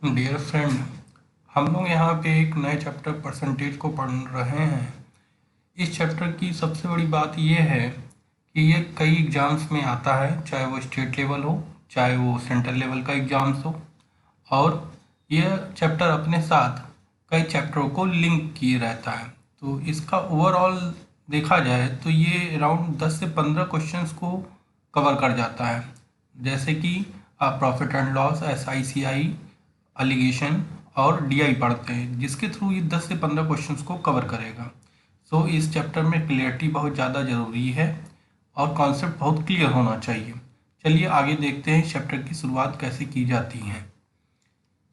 Dear friend, हम लोग यहाँ पे एक नए चैप्टर परसेंटेज को पढ़ रहे हैं। इस चैप्टर की सबसे बड़ी बात ये है कि ये कई एग्ज़ाम्स में आता है, चाहे वो स्टेट लेवल हो, चाहे वो सेंट्रल लेवल का एग्ज़ाम्स हो। और यह चैप्टर अपने साथ कई चैप्टरों को लिंक किए रहता है। तो इसका ओवरऑल देखा जाए तो ये अराउंड 10 से 15 क्वेश्चंस को कवर कर जाता है, जैसे कि आप profit and loss, SICI, alligation और DI पढ़ते हैं, जिसके थ्रू ये 10 से 15 क्वेश्चंस को कवर करेगा। सो इस चैप्टर में क्लियरिटी बहुत ज़्यादा ज़रूरी है और कॉन्सेप्ट बहुत क्लियर होना चाहिए। चलिए आगे देखते हैं चैप्टर की शुरुआत कैसे की जाती है।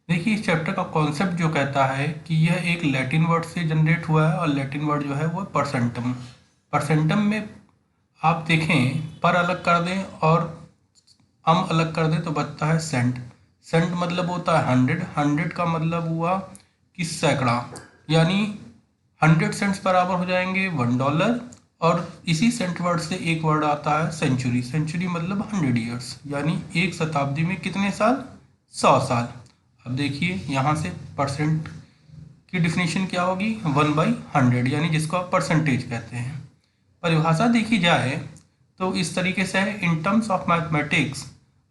देखिए, इस चैप्टर का कॉन्सेप्ट जो कहता है कि यह एक लैटिन वर्ड से जनरेट हुआ है और लैटिन वर्ड जो है वो परसेंटम। परसेंटम में आप देखें, पर अलग कर दें और अलग कर दें तो बचता है सेंट। सेंट मतलब होता है 100। 100 का मतलब हुआ कि सैकड़ा, यानी 100 सेंट्स बराबर हो जाएंगे $1। और इसी सेंट वर्ड से एक वर्ड आता है सेंचुरी। सेंचुरी मतलब 100 ईयर्स, यानी एक शताब्दी में कितने साल? 100 साल। अब देखिए यहाँ से परसेंट की डिफिनीशन क्या होगी? 1/100, यानी जिसको आप परसेंटेज कहते हैं। परिभाषा देखी जाए तो इस तरीके से है, in terms of mathematics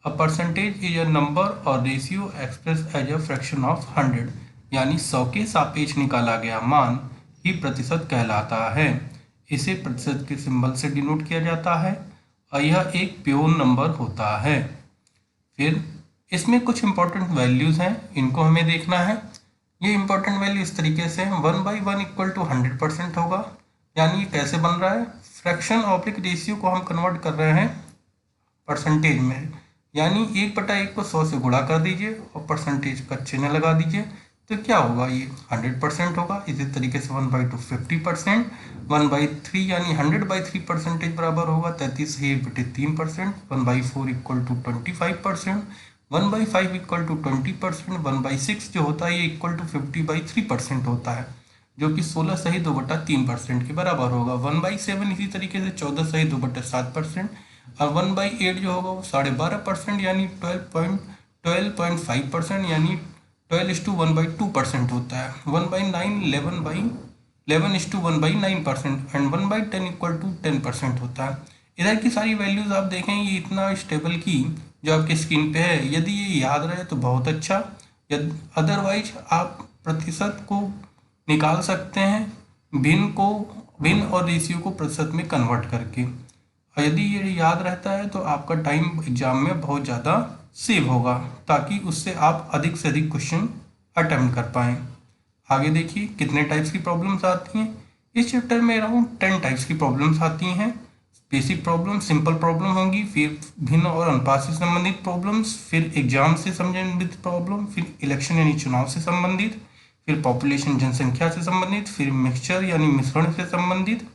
a percentage is a number or ratio express as a fraction of 100, यानी 100 के सापेक्ष निकाला गया मान ही प्रतिशत कहलाता है। इसे प्रतिशत के सिंबल से डिनोट किया जाता है और यह एक प्योर नंबर होता है। फिर इसमें कुछ इंपॉर्टेंट वैल्यूज़ हैं, इनको हमें देखना है। ये इंपॉर्टेंट वैल्यू इस तरीके से 1/1 इक्वल टू 100% होगा। यानी ये कैसे बन रहा है? फ्रैक्शन ऑब्लिक रेशियो को हम कन्वर्ट कर रहे हैं परसेंटेज में, यानी 1/1 को 100 से गुणा कर दीजिए और परसेंटेज का चिन्ह लगा दीजिए, तो क्या होगा? ये 100% होगा। इसी तरीके से 1/2 50%, 1/3 यानी 100/3 परसेंटेज बराबर होगा 33/3%, 1/4 इक्वल टू 25%, 1/5 इक्वल टू 20%, 1/6 जो होता है ये इक्वल टू 50/3% होता है, जो कि 16 सही 2/3% के बराबर होगा। 1/7 इसी तरीके से 14 सही 2/7%, और 1/8 जो होगा वो 12.5%, यानी 12.5%, यानी 12:1/2% होता है। 1/9 11/11:1/9%, एंड 1/10 इक्वल टू 10% होता है। इधर की सारी वैल्यूज़ आप देखें, ये इतना स्टेबल की जो आपके स्क्रीन पे है, यदि ये याद रहे तो बहुत अच्छा, अदरवाइज आप प्रतिशत को निकाल सकते हैं भिन्न और रेशियो को प्रतिशत में कन्वर्ट करके। और यदि ये याद रहता है तो आपका टाइम एग्जाम में बहुत ज़्यादा सेव होगा, ताकि उससे आप अधिक से अधिक क्वेश्चन अटेम्प्ट कर पाएँ। आगे देखिए कितने टाइप्स की प्रॉब्लम्स आती हैं। इस चैप्टर में अराउंड 10 टाइप्स की प्रॉब्लम्स आती हैं। बेसिक प्रॉब्लम, सिंपल प्रॉब्लम होंगी, फिर भिन्न और अनुपात से संबंधित प्रॉब्लम्स, फिर एग्जाम से संबंधित प्रॉब्लम, फिर इलेक्शन यानी चुनाव से संबंधित, फिर पॉपुलेशन जनसंख्या से संबंधित, फिर मिक्सचर यानी मिश्रण से संबंधित,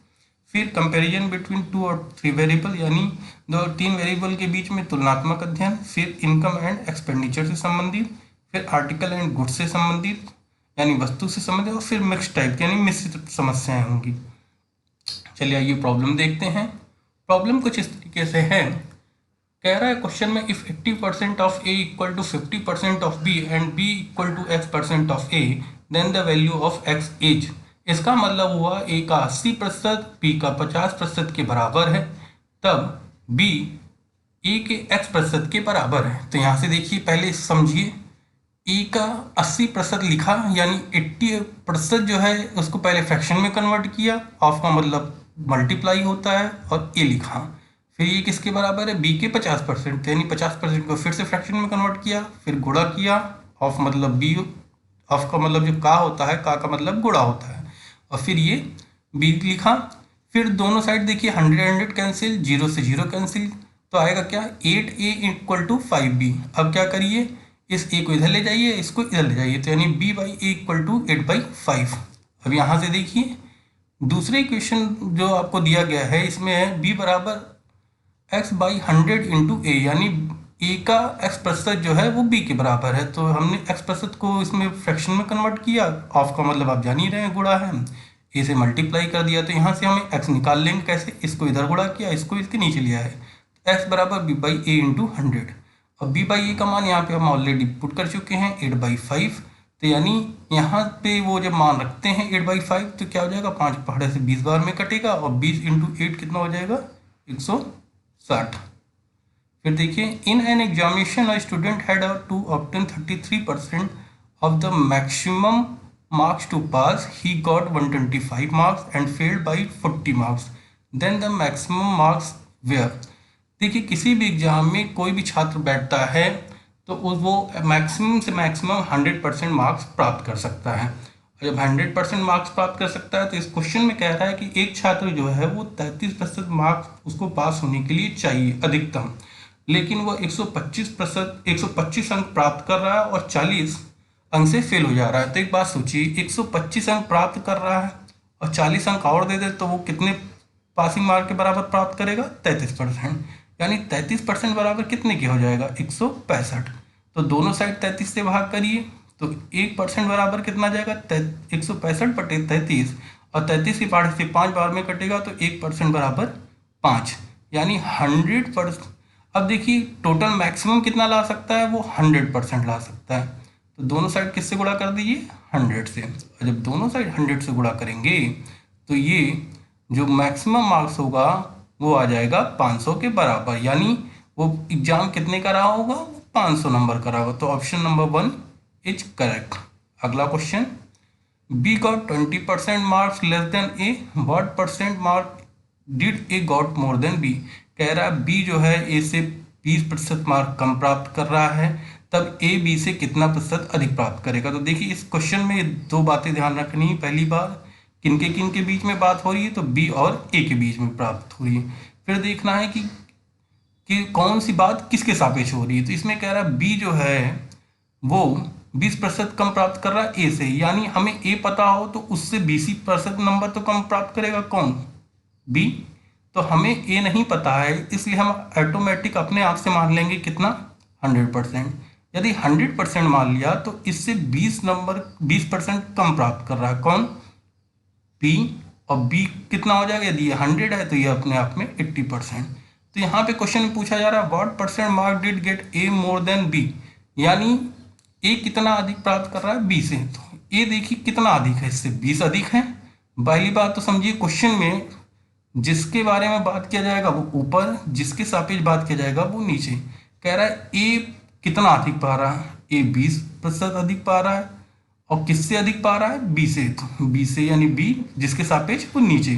फिर कंपैरिजन बिटवीन 2 और 3 वेरिएबल यानी 2 और 3 वेरिएबल के बीच में तुलनात्मक अध्ययन, फिर इनकम एंड एक्सपेंडिचर से संबंधित, फिर आर्टिकल एंड गुड्स से संबंधित यानी वस्तु से संबंधित, और फिर मिक्स टाइप यानी मिश्रित समस्याएं होंगी। चलिए आइए प्रॉब्लम देखते हैं। प्रॉब्लम कुछ इस तरीके से है, कह रहा है क्वेश्चन में, if 80% of A equal to 50% of B and B equal to X% of A, then the value of X is. इसका मतलब हुआ A का 80% B का 50% के बराबर है, तब B A के X% के बराबर है। तो यहाँ से देखिए, पहले समझिए, A का 80% लिखा, यानी 80% जो है उसको पहले फ्रैक्शन में कन्वर्ट किया, ऑफ का मतलब मल्टीप्लाई होता है, और A लिखा। फिर ये किसके बराबर है? B के 50%, यानी 50% को फिर से फ्रैक्शन में कन्वर्ट किया, फिर गुणा किया, ऑफ मतलब B, ऑफ का मतलब जो का होता है, का मतलब गुणा होता है, और फिर ये B लिखा। फिर दोनों साइड देखिए, 100 कैंसिल, 0 से 0 कैंसिल, तो आएगा क्या? 8A equal to 5B। अब क्या करिए, इस A को इधर ले जाइए, इसको इधर ले जाइए, तो यानी B/A इक्वल टू 8/5। अब यहाँ से देखिए, दूसरे इक्वेशन जो आपको दिया गया है, इसमें है B बराबर X/100 इंटू A, यानी A का X% जो है वो B के बराबर है। तो हमने X% को इसमें फ्रैक्शन में कन्वर्ट किया, ऑफ का मतलब आप जान ही रहे हैं, गुणा है, A से मल्टीप्लाई कर दिया, तो यहाँ से हमें X निकाल लेंगे कैसे? इसको इधर गुणा किया, इसको इसके नीचे लिया है, X बराबर B/A इंटू 100। और b बाई ए का मान यहाँ पे हम ऑलरेडी पुट कर चुके हैं 8/5, तो यानी यहाँ पे वो जब मान रखते हैं 8/5 तो क्या हो जाएगा, 5 पहाड़े से 20 बार में कटेगा और 20 इंटू 8 कितना हो जाएगा, 160। फिर देखिए, in an examination a student had to obtain 33% of the maximum marks to pass. He got 125 marks and failed by 40 marks. Then the maximum marks were. देखिए, किसी भी एग्जाम में कोई भी छात्र बैठता है तो वो मैक्सिमम से मैक्सिमम 100% मार्क्स प्राप्त कर सकता है। और जब 100% मार्क्स प्राप्त कर सकता है तो इस क्वेश्चन में कह रहा है कि एक छात्र जो है वो 33% मार्क्स उसको पास होने के लिए चाहिए अधिकतम, लेकिन वो 125 अंक प्राप्त कर रहा है और 40 अंक से फेल हो जा रहा है। तो एक बात सोचिए, 125 अंक प्राप्त कर रहा है और 40 अंक और दे दे तो वो कितने पासिंग मार्क के बराबर प्राप्त करेगा, 33%। यानी 33% बराबर कितने के हो जाएगा, 165। तो दोनों साइड 33 से भाग करिए तो 1% बराबर कितना जाएगा, 165/33, और 33 की पहाड़ी से 5 बार में कटेगा तो 1% बराबर 5, यानी 100%। अब देखिए, टोटल मैक्सिमम कितना ला सकता है, वो 100% ला सकता है। तो दोनों साइड किससे गुणा कर दीजिए, 100 से। और जब दोनों साइड 100 से गुणा करेंगे तो ये जो मैक्सिमम मार्क्स होगा वो आ जाएगा 500 के बराबर, यानी वो एग्जाम कितने का रहा होगा, वो 500 नंबर का रहा होगा। तो ऑप्शन नंबर 1 इज करेक्ट। अगला question, B got 20% marks less than A, what percent mark did A got more than B. कह रहा है बी जो है ए से 20% मार्क कम प्राप्त कर रहा है, तब ए बी से कितना प्रतिशत अधिक प्राप्त करेगा। तो देखिए, इस क्वेश्चन में दो बातें ध्यान रखनी है। पहली बात, किन के बीच में बात हो रही है, तो बी और ए के बीच में प्राप्त हो रही है। फिर देखना है कि कौन सी बात किसके सापेक्ष हो रही है। तो इसमें कह रहा है बी जो है वो 20% कम प्राप्त कर रहा है ए से, यानी हमें ए पता हो तो उससे 20% नंबर तो कम प्राप्त करेगा कौन, बी। तो हमें ए नहीं पता है, इसलिए हम ऑटोमेटिक अपने आप से मान लेंगे कितना, 100%। यदि 100% मान लिया तो इससे 20% कम प्राप्त कर रहा है कौन, बी। और बी कितना हो जाएगा, यदि ये 100 है तो ये अपने आप में 80%। तो यहाँ पे क्वेश्चन में पूछा जा रहा है what percent mark did get A more than B, यानी ए कितना अधिक प्राप्त कर रहा है बी से। तो ए देखिए कितना अधिक है, इससे 20 अधिक है। पहली बात तो समझिए, क्वेश्चन में जिसके बारे में बात किया जाएगा वो ऊपर, जिसके सापेक्ष बात किया जाएगा वो नीचे। कह रहा है ए कितना अधिक पा रहा है, ए 20% अधिक पा रहा है, और किससे अधिक पा रहा है, बी से। तो बी से यानी बी जिसके सापेक्ष वो नीचे।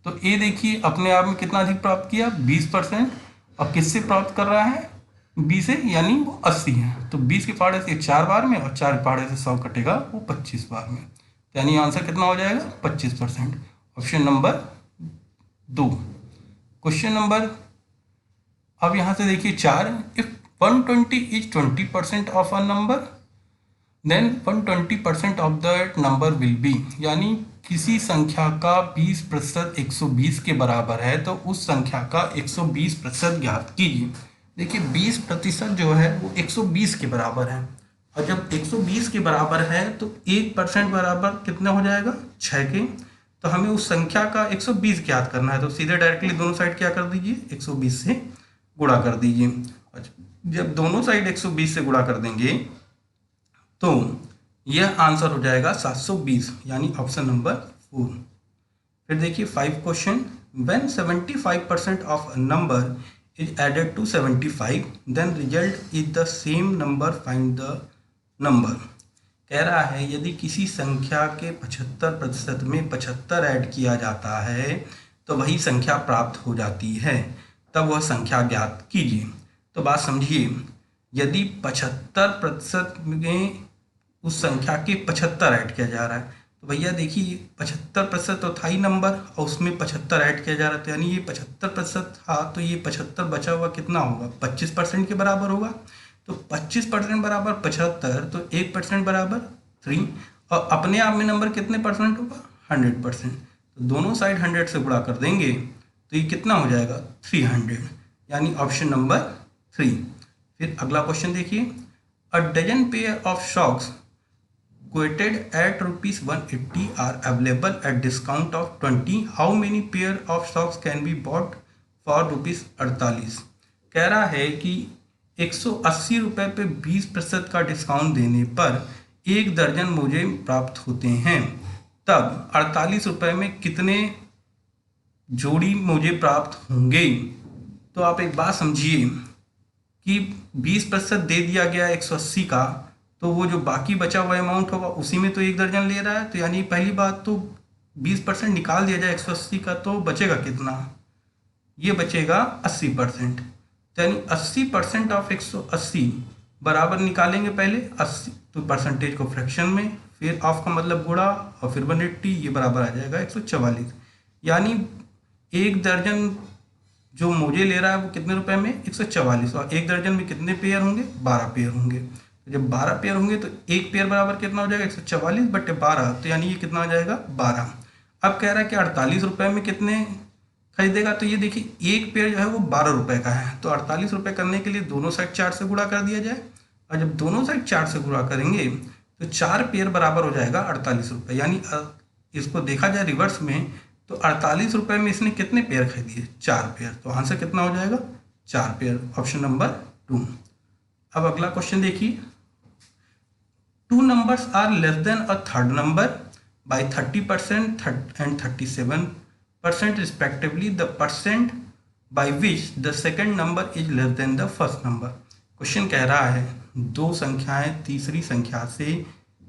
तो ए देखिए अपने आप में कितना अधिक प्राप्त किया, 20%, और किससे प्राप्त कर रहा है, बी से, यानी वो 80 है। तो 20 के पहाड़े से 4 बार में और 4 के पहाड़े से 100 कटेगा, वो 25 बार में। तो यानी आंसर कितना हो जाएगा, 25%। Option number 2। क्वेश्चन नंबर, अब यहाँ से देखिए 4, if 120 is 20% of a number then 120% of that number will be, यानी किसी संख्या का 20% 120 के बराबर है तो उस संख्या का 120% ज्ञात कीजिए। देखिए 20% जो है वो 120 के बराबर है, और जब 120 के बराबर है तो 1% बराबर कितना हो जाएगा, 6 के। तो हमें उस संख्या का 120 ज्ञात करना है, तो सीधे डायरेक्टली दोनों साइड क्या कर दीजिए, 120 से गुणा कर दीजिए। जब दोनों साइड 120 से गुणा कर देंगे तो यह आंसर हो जाएगा 720, यानी ऑप्शन नंबर 4। फिर देखिए 5 question, when 75% of a number is added to 75 then result is the same number, find the number. कह रहा है यदि किसी संख्या के 75% में 75 ऐड किया जाता है तो वही संख्या प्राप्त हो जाती है, तब वह संख्या ज्ञात कीजिए। तो बात समझिए, यदि 75% में उस संख्या के 75 ऐड किया जा रहा है तो भैया देखिए 75% तो था ही नंबर और उसमें 75 ऐड किया जा रहा था, यानी ये 75% था तो ये 75 बचा हुआ कितना होगा, 25% के बराबर होगा। तो 25% बराबर 75, तो 1% बराबर 3, और अपने आप में नंबर कितने परसेंट होगा, 100%। तो दोनों साइड 100 से गुणा कर देंगे तो ये कितना हो जाएगा, 300, यानी ऑप्शन नंबर 3। फिर अगला क्वेश्चन देखिए, a dozen pair of socks quoted at rupees 180 are available at discount of 20. How many pair of socks can be bought for rupees 48? कह रहा है कि 180 रुपये पे 20% का डिस्काउंट देने पर 1 दर्जन मोजे प्राप्त होते हैं, तब 48 रुपये में कितने जोड़ी मोजे प्राप्त होंगे। तो आप एक बात समझिए कि 20% दे दिया गया 180 का, तो वो जो बाकी बचा हुआ अमाउंट होगा उसी में तो 1 दर्जन ले रहा है। तो यानी पहली बात तो 20% निकाल दिया जाए 180 का, तो बचेगा कितना, ये बचेगा 80%। तो यानी 80% ऑफ 180 बराबर निकालेंगे पहले 80, तो परसेंटेज को फ्रैक्शन में, फिर ऑफ का मतलब गुणा और फिर 180, ये बराबर आ जाएगा 144। यानी 1 दर्जन जो मोजे ले रहा है वो कितने रुपए में, 144, और 1 दर्जन में कितने पेयर होंगे, 12 पेयर होंगे। तो जब 12 पेयर होंगे तो 1 पेयर बराबर कितना हो जाएगा, 144/12, तो यानी ये कितना आ जाएगा, 12। अब कह रहा है कि 48 रुपये में कितने खरीदेगा, तो ये देखिए 1 पेयर जो है वो 12 रुपये का है, तो 48 रुपये करने के लिए दोनों साइड 4 से गुणा कर दिया जाए, और जब दोनों साइड 4 से गुणा करेंगे तो 4 पेयर बराबर हो जाएगा 48 रुपये। यानी इसको देखा जाए रिवर्स में, तो 48 रुपये में इसने कितने पेयर खरीदिए, 4 पेयर, तो आंसर कितना हो जाएगा, 4 पेयर, ऑप्शन नंबर 2। अब अगला क्वेश्चन देखिए, 2 numbers are less than a third number by 30% and 37% respectively. The percent by which the second number is less than the first number. Question कह रहा है 2 संख्याएं तीसरी संख्या से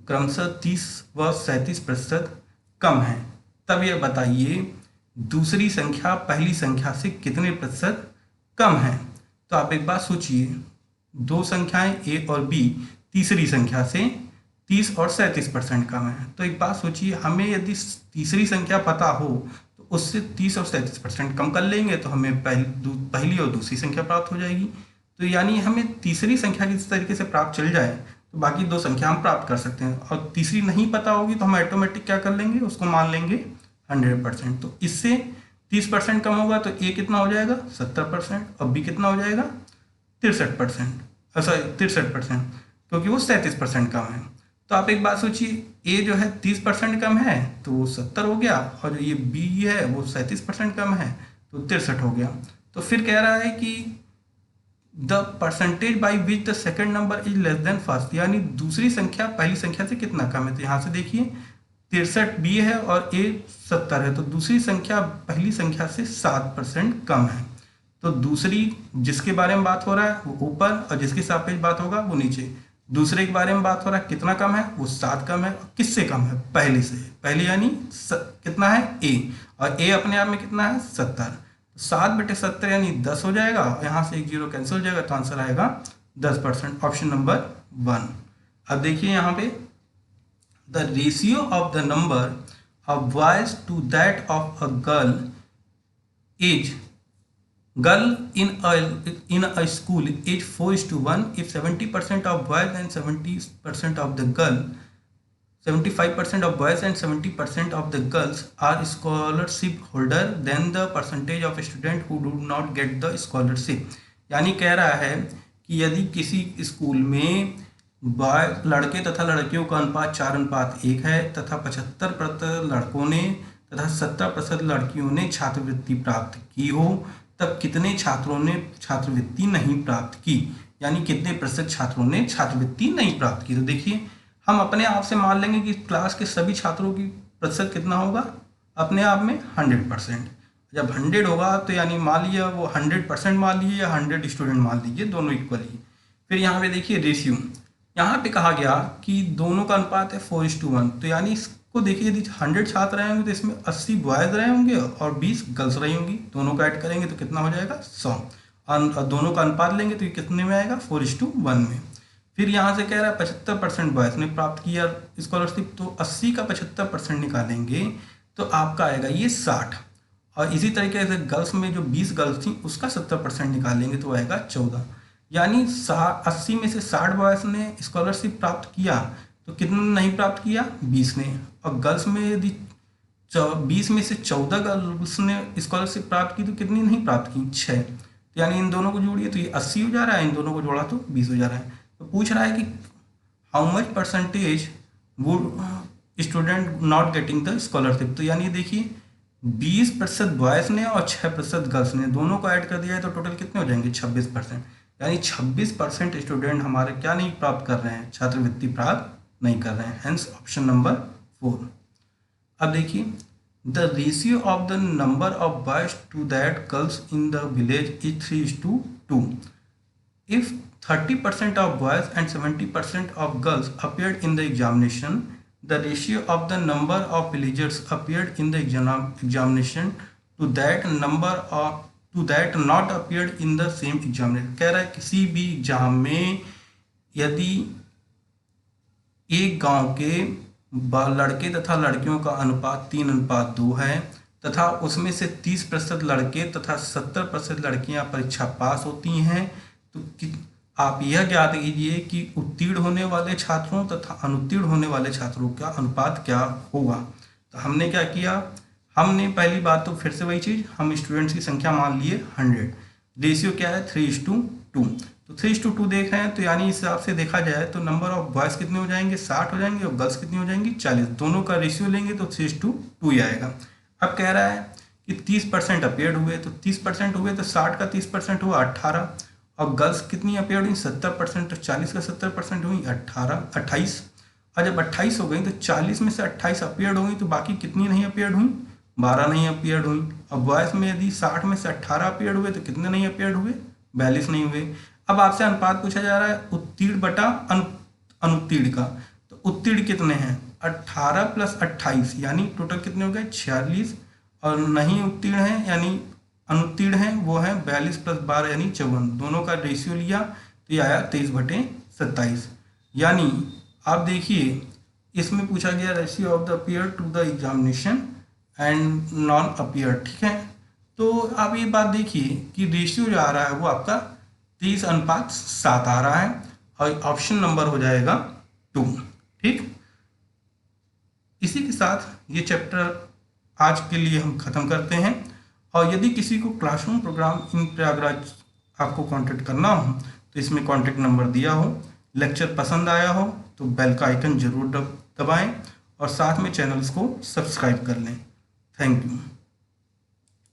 क्रमशः 30 व 37% कम है, तब यह बताइए दूसरी संख्या पहली संख्या से कितने प्रतिशत कम है। तो आप एक बात सोचिए, 2 संख्याएं ए और बी तीसरी संख्या से 30 और 37% कम है। तो एक बात सोचिए, हमें यदि तीसरी संख्या पता हो तो उससे 30 और 37% कम कर लेंगे तो हमें पहली और दूसरी संख्या प्राप्त हो जाएगी। तो यानी हमें तीसरी संख्या किस तरीके से प्राप्त चल जाए तो बाकी 2 संख्या हम प्राप्त कर सकते हैं, और तीसरी नहीं पता होगी तो हम ऑटोमेटिक क्या कर लेंगे, उसको मान लेंगे 100%। तो इससे 30% कम होगा तो ए कितना हो जाएगा, 70%, और बी कितना हो जाएगा, 63%, 63%, क्योंकि वो 37% कम है। तो आप एक बात सोचिए, ए जो है 30% कम है तो वो 70 हो गया, और जो ये बी है वो 37% कम है तो 63 हो गया। तो फिर कह रहा है कि the percentage by which the second number is less than first, यानी दूसरी संख्या पहली संख्या से कितना कम है। तो यहाँ से देखिए 63 बी है और ए 70 है, तो दूसरी संख्या पहली संख्या से 7% कम है। तो दूसरी जिसके बारे में बात हो रहा है वो ऊपर, और जिसके सापेक्ष बात होगा वो नीचे। दूसरे के बारे में बात हो रहा है, कितना कम है, वो 7 कम है। किससे कम है, पहले से। पहले यानी कितना है, ए, और ए अपने आप में कितना है, 70। 7/70 यानी 10 हो जाएगा, यहाँ से 1 0 कैंसिल हो जाएगा, तो आंसर आएगा 10%, ऑप्शन नंबर 1। अब देखिए यहाँ पे, the ratio of the number of boys to that of a girl in a school is 4:1 if 70% of boys and 70% of the girl 75% of boys and 70% of the girls are scholarship holder, then the percentage of student who do not get the scholarship। यानी कह रहा है कि यदि किसी school में लड़के तथा लड़कियों का अनुपात 4:1 है तथा 75% लड़कों ने तथा 70% लड़कियों ने छात्रवृत्ति प्राप्त की हो, तब कितने छात्रों ने छात्रवृत्ति नहीं प्राप्त की, यानी कितने प्रतिशत छात्रों ने छात्रवृत्ति नहीं प्राप्त की। तो देखिए हम अपने आप से मान लेंगे कि क्लास के सभी छात्रों की प्रतिशत कितना होगा, अपने आप में 100%। जब 100 होगा तो यानी मान लीजिए वो 100% मान लीजिए या 100 स्टूडेंट मान लीजिए, दोनों इक्वली। फिर यहाँ पे देखिए रेशियो, यहाँ पे कहा गया कि दोनों का अनुपात है 4:1, तो यानी इसको देखिए यदि 100 छात्र रहे होंगे तो इसमें 80 बॉयज़ रहे होंगे और 20 गर्ल्स रही होंगी, दोनों का ऐड करेंगे तो कितना हो जाएगा, 100, और दोनों का अनुपात लेंगे तो ये कितने में आएगा, 4:1 में। फिर यहाँ से कह रहा है 75% बॉयज़ ने प्राप्त किया स्कॉलरशिप, तो 80 का 75% निकालेंगे तो आपका आएगा ये 60, और इसी तरीके से गर्ल्स में जो 20 गर्ल्स थी उसका 70% निकालेंगे तो आएगा 14। यानी 80 में से 60 बॉयज़ ने स्कॉलरशिप प्राप्त किया तो कितने नहीं प्राप्त किया, 20 ने। और गर्ल्स में यदि 20 में से 14 गर्ल्स ने स्कॉलरशिप प्राप्त की तो कितनी नहीं प्राप्त की, 6। तो यानी इन दोनों को जोड़िए तो ये 80 हो जा रहा है, इन दोनों को जोड़ा तो 20 हो जा रहा है। तो पूछ रहा है कि how much percentage would student not getting the scholarship. तो यानी देखिए 20% बॉयज़ ने और 6% गर्ल्स ने, दोनों को ऐड कर दिया है तो टोटल कितने हो जाएंगे, 26%। यानी 26% स्टूडेंट हमारे क्या नहीं प्राप्त कर रहे हैं, छात्रवृत्ति प्राप्त नहीं कर रहे हैं। Hence option number 4। अब देखिए, the ratio of the number of boys to that girls in the village is 3:2। If 30% of boys and 70% of girls appeared in the examination, the ratio of the number of villagers appeared in the examination to that not appeared in the same examination। कह रहा है किसी भी exam में यदि एक गांव के लड़के तथा लड़कियों का अनुपात 3:2 है तथा उसमें से 30% लड़के तथा 70% लड़कियां परीक्षा पास होती हैं, तो आप यह ज्ञात कीजिए कि उत्तीर्ण होने वाले छात्रों तथा अनुत्तीर्ण होने वाले छात्रों का अनुपात क्या होगा। तो हमने क्या किया, हमने पहली बात तो फिर से वही चीज़, हम स्टूडेंट्स की संख्या मान लिए 100। रेशियो क्या है 3:2। तो 3:2 देख रहे हैं, तो यानी इस हिसाब से देखा जाए तो नंबर ऑफ बॉयज़ कितने हो जाएंगे 60 हो जाएंगे और गर्ल्स कितनी हो जाएंगी 40। दोनों का रेशियो लेंगे तो 3:2 ही आएगा। अब कह रहा है कि 30% अपेयर्ड हुए, तो 30% हुए तो 60 का 30% हुआ 18 और गर्ल्स कितनी अपेयर्ड हुई 70%, तो 40 का 70% हुई 28। और जब 28 हो गई तो 40 में से 28 अपेयर्ड हो गई, तो बाकी कितनी नहीं अपेयर्ड हुई 12 नहीं अपेयर्ड हुई। और बॉयज़ में यदि 60 में से 18 अपेयर्ड हुए तो कितने नहीं अपेयर्ड हुए 42 नहीं हुए। अब आपसे अनुपात पूछा जा रहा है उत्तीर्ण बटा अनुत्तीर्ण का, तो उत्तीर्ण कितने हैं 18 + 28 यानी टोटल कितने हो गए 46, और नहीं उत्तीर्ण है यानी अनुत्तीर्ण है वो है 42 + 12 यानी 54। दोनों का रेशियो लिया तो ये आया 23/27। यानी आप देखिए इसमें पूछा गया ratio of the appear to the examination and non appear, ठीक है। तो आप ये बात देखिए कि रेशियो जो आ रहा है वो आपका 23:7 आ रहा है और ऑप्शन नंबर हो जाएगा 2, ठीक। इसी के साथ ये चैप्टर आज के लिए हम ख़त्म करते हैं। और यदि किसी को क्लासरूम प्रोग्राम इन प्रयागराज आपको कांटेक्ट करना हो तो इसमें कांटेक्ट नंबर दिया हो। लेक्चर पसंद आया हो तो बेल का आइकन जरूर दबाएं और साथ में चैनल्स को सब्सक्राइब कर लें। Thank you.